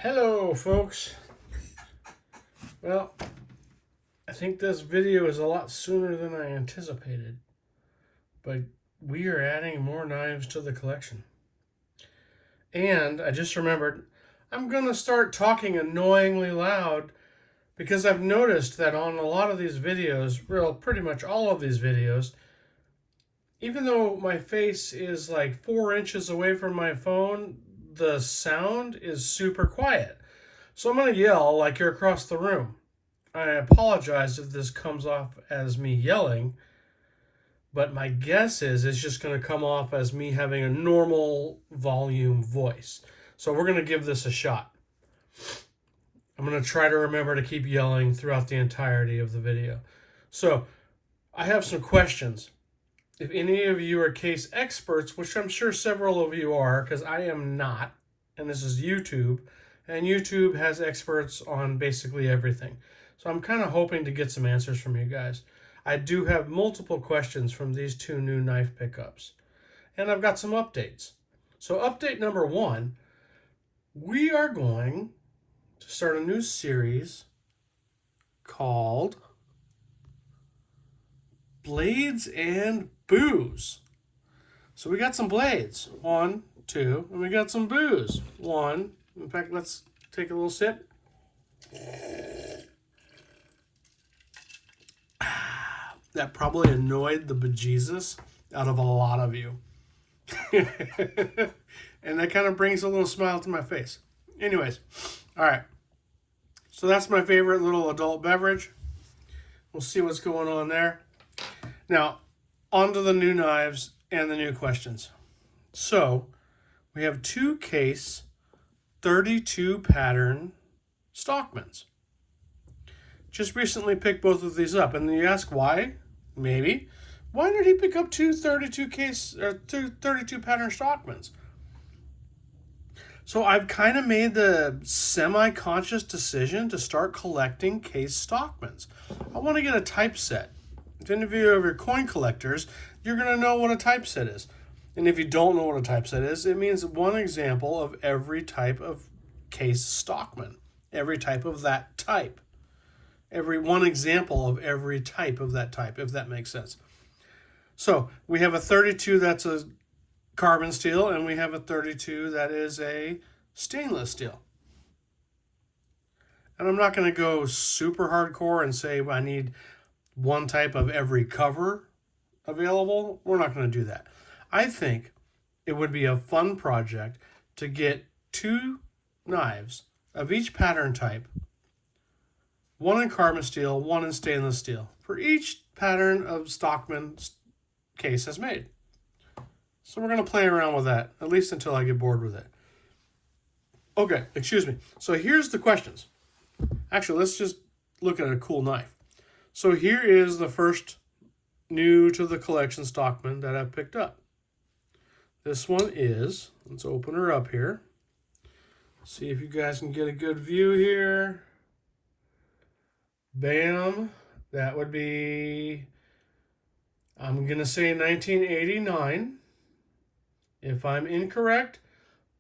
Hello, folks. Well, I think this video is a lot sooner than I anticipated, but we are adding more knives to the collection. And I just remembered I'm going to start talking annoyingly loud because I've noticed that on a lot of these videos, well, pretty much all of these videos, even though my face is like 4 inches away from my phone, the sound is super quiet. So I'm going to yell like you're across the room. I apologize if this comes off as me yelling, but my guess is it's just going to come off as me having a normal volume voice. So we're going to give this a shot. I'm going to try to remember to keep yelling throughout the entirety of the video. So I have some questions. If any of you are case experts, which I'm sure several of you are, because I am not, and this is YouTube, and YouTube has experts on basically everything. So I'm kind of hoping to get some answers from you guys. I do have multiple questions from these two new knife pickups. And I've got some updates. So update number 1, we are going to start a new series called Blades and Booze. So we got some blades, 1, 2, and we got some booze, 1. In fact, let's take a little sip. That probably annoyed the bejesus out of a lot of you. And that kind of brings a little smile to my face. Anyways, all right. So that's my favorite little adult beverage. We'll see what's going on there. Now, on to the new knives and the new questions. So, we have 2 case 32 pattern Stockmans. Just recently picked both of these up, and you ask why? Maybe. Why did he pick up 2 32 pattern Stockmans? So I've kind of made the semi-conscious decision to start collecting case Stockmans. I want to get a typeset. If any of you are coin collectors, you're going to know what a typeset is. And if you don't know what a typeset is, it means one example of every type of case Stockman. Every type of that type. Every one example of every type of that type, if that makes sense. So we have a 32 that's a carbon steel, and we have a 32 that is a stainless steel. And I'm not going to go super hardcore and say I need one type of every cover available. We're not going to do that. I think it would be a fun project to get 2 knives of each pattern type, 1 in carbon steel, 1 in stainless steel, for each pattern of Stockman case has made. So we're going to play around with that, at least until I get bored with it. Okay, excuse me. So here's the questions. Actually, let's just look at a cool knife. So here is the first new to the collection Stockman that I've picked up. This one is, let's open her up here. See if you guys can get a good view here. Bam. That would be, I'm going to say 1989. If I'm incorrect,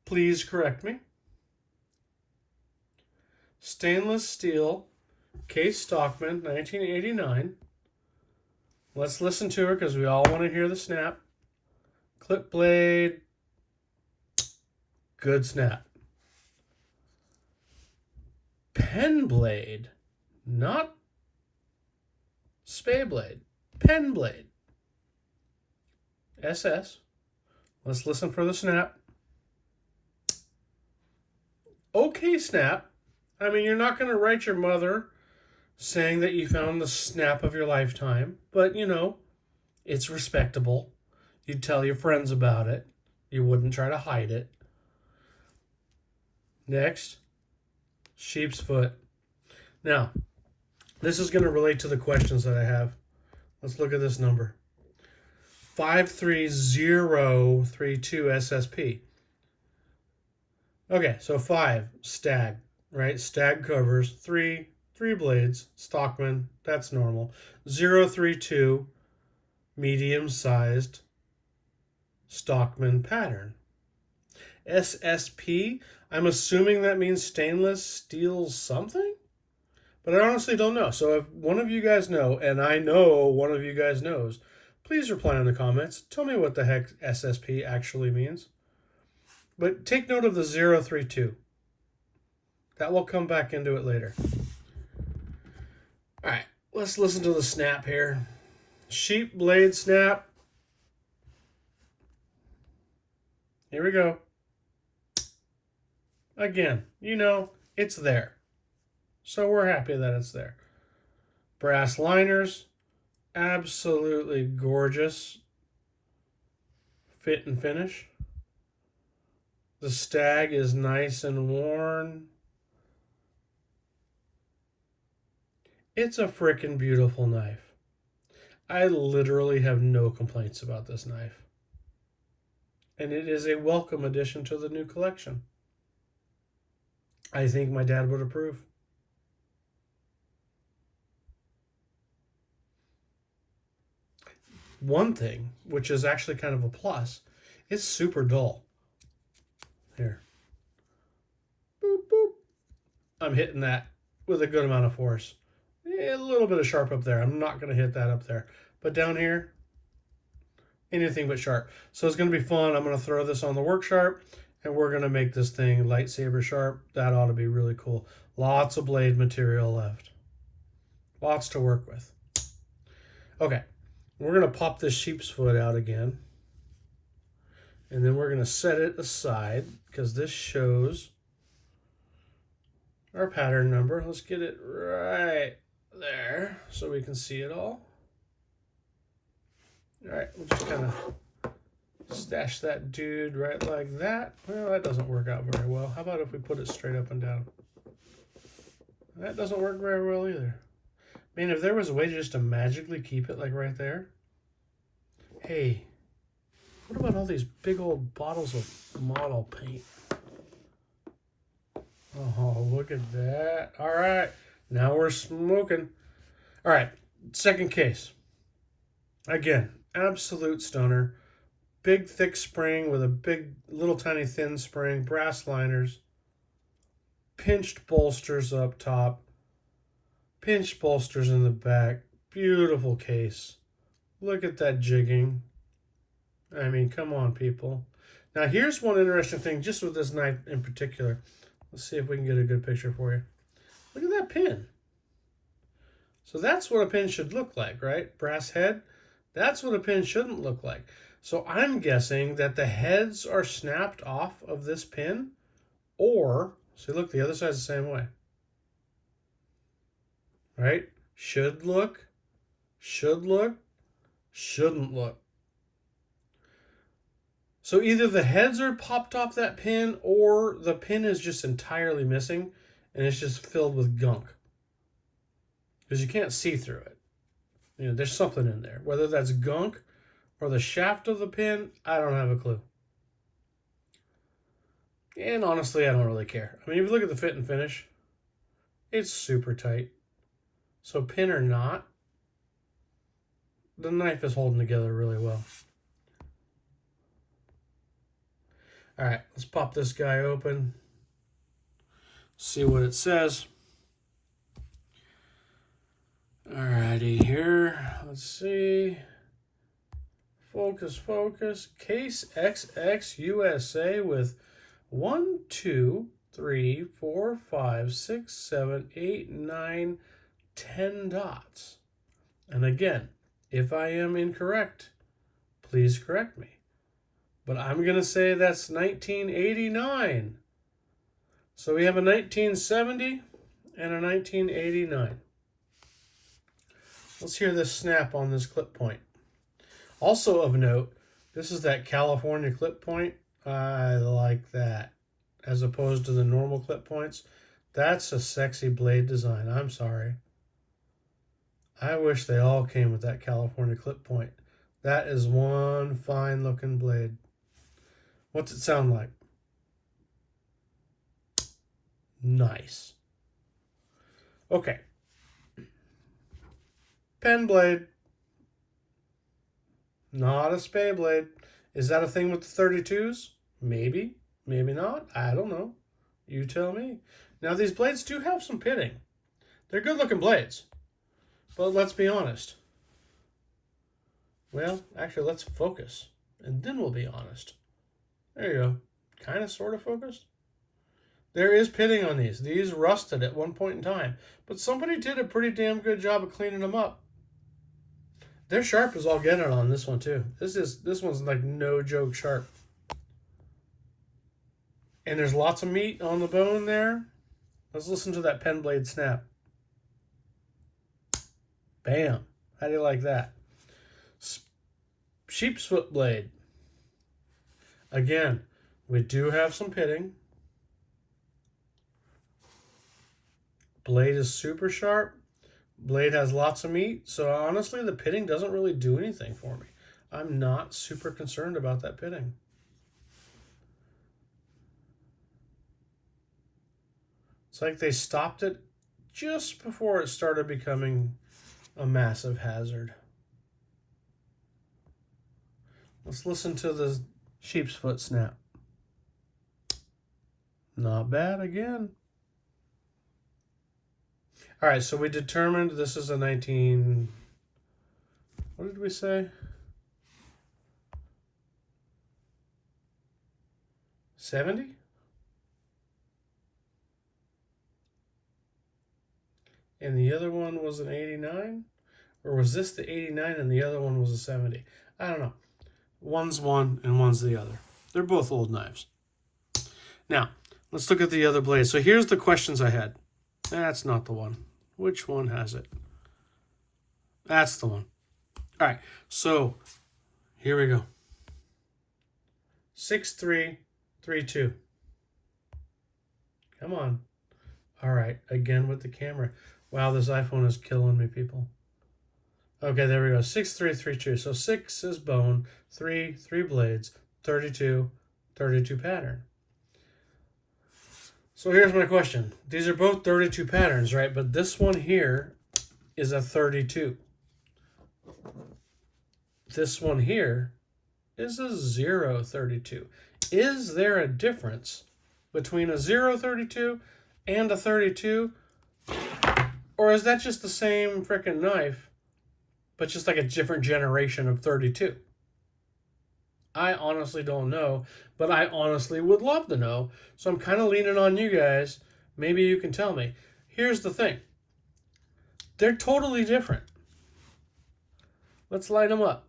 please correct me. Stainless steel, case Stockman, 1989. Let's listen to her because we all want to hear the snap. Clip blade. Good snap. Pen blade. Not spay blade. Pen blade. SS. Let's listen for the snap. Okay snap. I mean, you're not going to write your mother saying that you found the snap of your lifetime, but, you know, it's respectable. You'd tell your friends about it. You wouldn't try to hide it. Next, sheep's foot. Now, this is going to relate to the questions that I have. Let's look at this number. 53032 SSP. Okay, so 5, stag, right? Stag covers, 3 blades, Stockman, that's normal. 032, medium-sized Stockman pattern. SSP. I'm assuming that means stainless steel something, but I honestly don't know. So if one of you guys know, and I know one of you guys knows, please reply in the comments. Tell me what the heck SSP actually means. But take note of the 032. That will come back into it later. All right, let's listen to the snap here. Sheep blade snap. Here we go. Again, you know, it's there. So we're happy that it's there. Brass liners. Absolutely gorgeous fit and finish. The stag is nice and worn. It's a frickin' beautiful knife. I literally have no complaints about this knife. And it is a welcome addition to the new collection. I think my dad would approve. One thing, which is actually kind of a plus, it's super dull. Here. Boop, boop. I'm hitting that with a good amount of force. A little bit of sharp up there. I'm not going to hit that up there. But down here, anything but sharp. So it's going to be fun. I'm going to throw this on the work sharp, and we're going to make this thing lightsaber sharp. That ought to be really cool. Lots of blade material left. Lots to work with. Okay, we're going to pop this sheep's foot out again. And then we're going to set it aside because this shows our pattern number. Let's get it right there so we can see it all. All right, we'll just kind of stash that dude right like that. Well, that doesn't work out very well. How about if we put it straight up and down? That doesn't work very well either. Man, if there was a way just to magically keep it like right there. Hey, what about all these big old bottles of model paint? Oh, look at that. All right, now we're smoking. All right, second case. Again, absolute stunner. Big, thick spring with a big, little tiny thin spring. Brass liners. Pinched bolsters up top. Pinched bolsters in the back. Beautiful case. Look at that jigging. I mean, come on, people. Now, here's one interesting thing just with this knife in particular. Let's see if we can get a good picture for you. Look at that pin. So that's what a pin should look like, right? Brass head. That's what a pin shouldn't look like. So I'm guessing that the heads are snapped off of this pin, or, see, look, the other side's the same way. Right? Should look, shouldn't look. So either the heads are popped off that pin, or the pin is just entirely missing, and it's just filled with gunk. Because you can't see through it. You know, there's something in there. Whether that's gunk or the shaft of the pin, I don't have a clue. And honestly, I don't really care. I mean, if you look at the fit and finish, it's super tight. So pin or not, the knife is holding together really well. All right, let's pop this guy open. See what it says. Alrighty, here. Let's see. Focus. Case XX USA with 1, 2, 3, 4, 5, 6, 7, 8, 9, 10 dots. And again, if I am incorrect, please correct me. But I'm going to say that's 1989. So we have a 1970 and a 1989. Let's hear this snap on this clip point. Also of note, this is that California clip point. I like that. As opposed to the normal clip points. That's a sexy blade design. I'm sorry. I wish they all came with that California clip point. That is one fine looking blade. What's it sound like? Nice. Okay. Pen blade. Not a spay blade. Is that a thing with the 32s? Maybe. Maybe not. I don't know. You tell me. Now, these blades do have some pitting. They're good-looking blades. But let's be honest. Well, actually, let's focus. And then we'll be honest. There you go. Kind of, sort of focused. There is pitting on these. These rusted at one point in time. But somebody did a pretty damn good job of cleaning them up. They're sharp as all get it on this one, too. This one's like no joke sharp. And there's lots of meat on the bone there. Let's listen to that pen blade snap. Bam. How do you like that? Sheep's foot blade. Again, we do have some pitting. Blade is super sharp. Blade has lots of meat. So honestly, the pitting doesn't really do anything for me. I'm not super concerned about that pitting. It's like they stopped it just before it started becoming a massive hazard. Let's listen to the sheep's foot snap. Not bad again. All right, so we determined this is a 19... What did we say? 70? And the other one was an 89? Or was this the 89 and the other one was a 70? I don't know. One's one and one's the other. They're both old knives. Now, let's look at the other blade. So here's the questions I had. That's not the one. Which one has it? That's the one. All right, so here we go. 6332. Come on. All right, again with the camera. Wow, this iPhone is killing me, people. Okay, there we go. 6332. So 6 is bone, 3 blades, 32 pattern. So here's my question. These are both 32 patterns, right? But this one here is a 32. This one here is a 032. Is there a difference between a 032 and a 32? Or is that just the same freaking knife, but just like a different generation of 32? I honestly don't know, but I honestly would love to know. So I'm kind of leaning on you guys. Maybe you can tell me. Here's the thing. They're totally different. Let's line them up.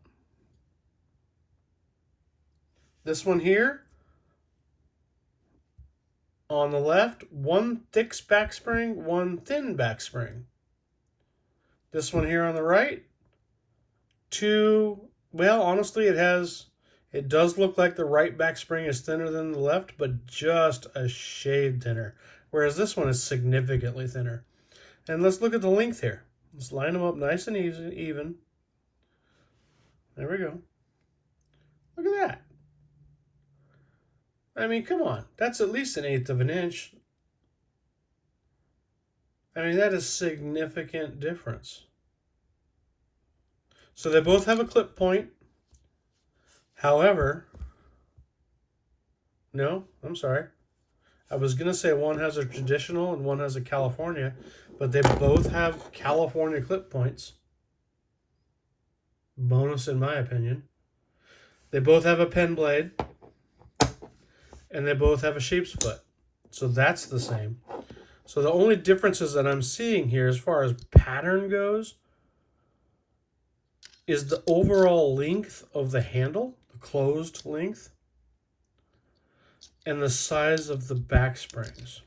This one here, on the left, one thick back spring, one thin back spring. This one here on the right, two, well, honestly, it does look like the right back spring is thinner than the left, but just a shade thinner. Whereas this one is significantly thinner. And let's look at the length here. Let's line them up nice and even. There we go. Look at that. I mean, come on. That's at least 1/8 of an inch. I mean, that is significant difference. So they both have a clip point. However, no, I'm sorry. I was going to say one has a traditional and one has a California, but they both have California clip points. Bonus in my opinion. They both have a pen blade, and they both have a sheep's foot. So that's the same. So the only differences that I'm seeing here as far as pattern goes is the overall length of the handle, the closed length, and the size of the back springs.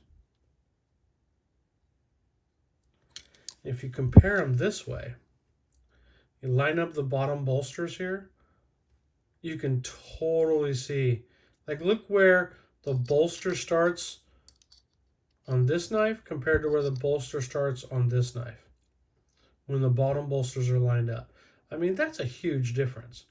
If you compare them this way, you line up the bottom bolsters here, you can totally see, like look where the bolster starts on this knife compared to where the bolster starts on this knife when the bottom bolsters are lined up. I mean, that's a huge difference.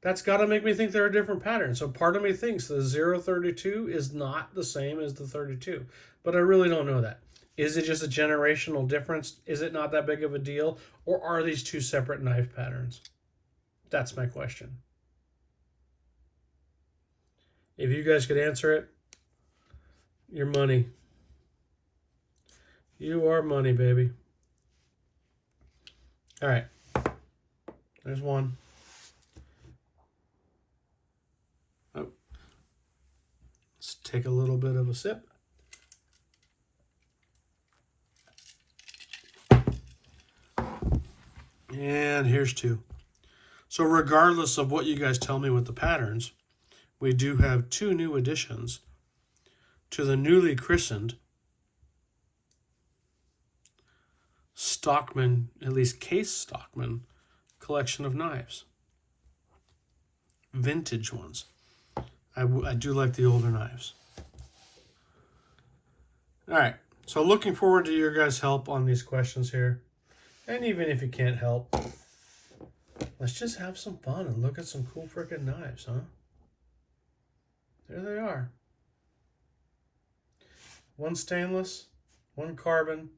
That's got to make me think they're a different pattern. So part of me thinks the 032 is not the same as the 32, but I really don't know that. Is it just a generational difference? Is it not that big of a deal? Or are these two separate knife patterns? That's my question. If you guys could answer it, your money. You are money, baby. All right. There's one. Oh. Let's take a little bit of a sip. And here's two. So regardless of what you guys tell me with the patterns, we do have two new additions to the newly christened Stockman, at least Case Stockman, collection of knives. Vintage ones. I do like the older knives. All right, so looking forward to your guys' help on these questions here. And even if you can't help, let's just have some fun and look at some cool freaking knives, huh? There they are. One stainless, one carbon,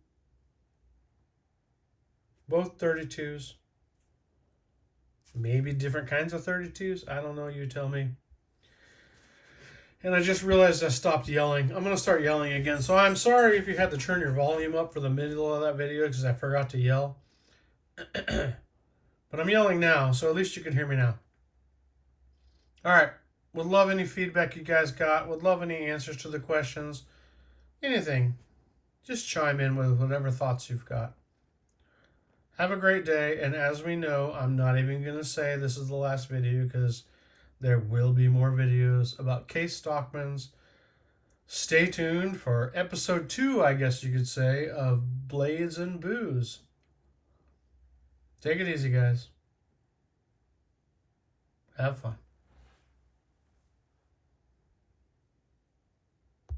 both 32s. Maybe different kinds of 32s. I don't know, you tell me. And I just realized I stopped yelling. I'm going to start yelling again. So I'm sorry if you had to turn your volume up for the middle of that video because I forgot to yell. But I'm yelling now, so at least you can hear me now. All right. Would love any feedback you guys got. Would love any answers to the questions. Anything. Just chime in with whatever thoughts you've got. Have a great day. And as we know, I'm not even going to say this is the last video because there will be more videos about Case Stockmans. Stay tuned for episode 2, I guess you could say, of Blades and Booze. Take it easy, guys. Have fun.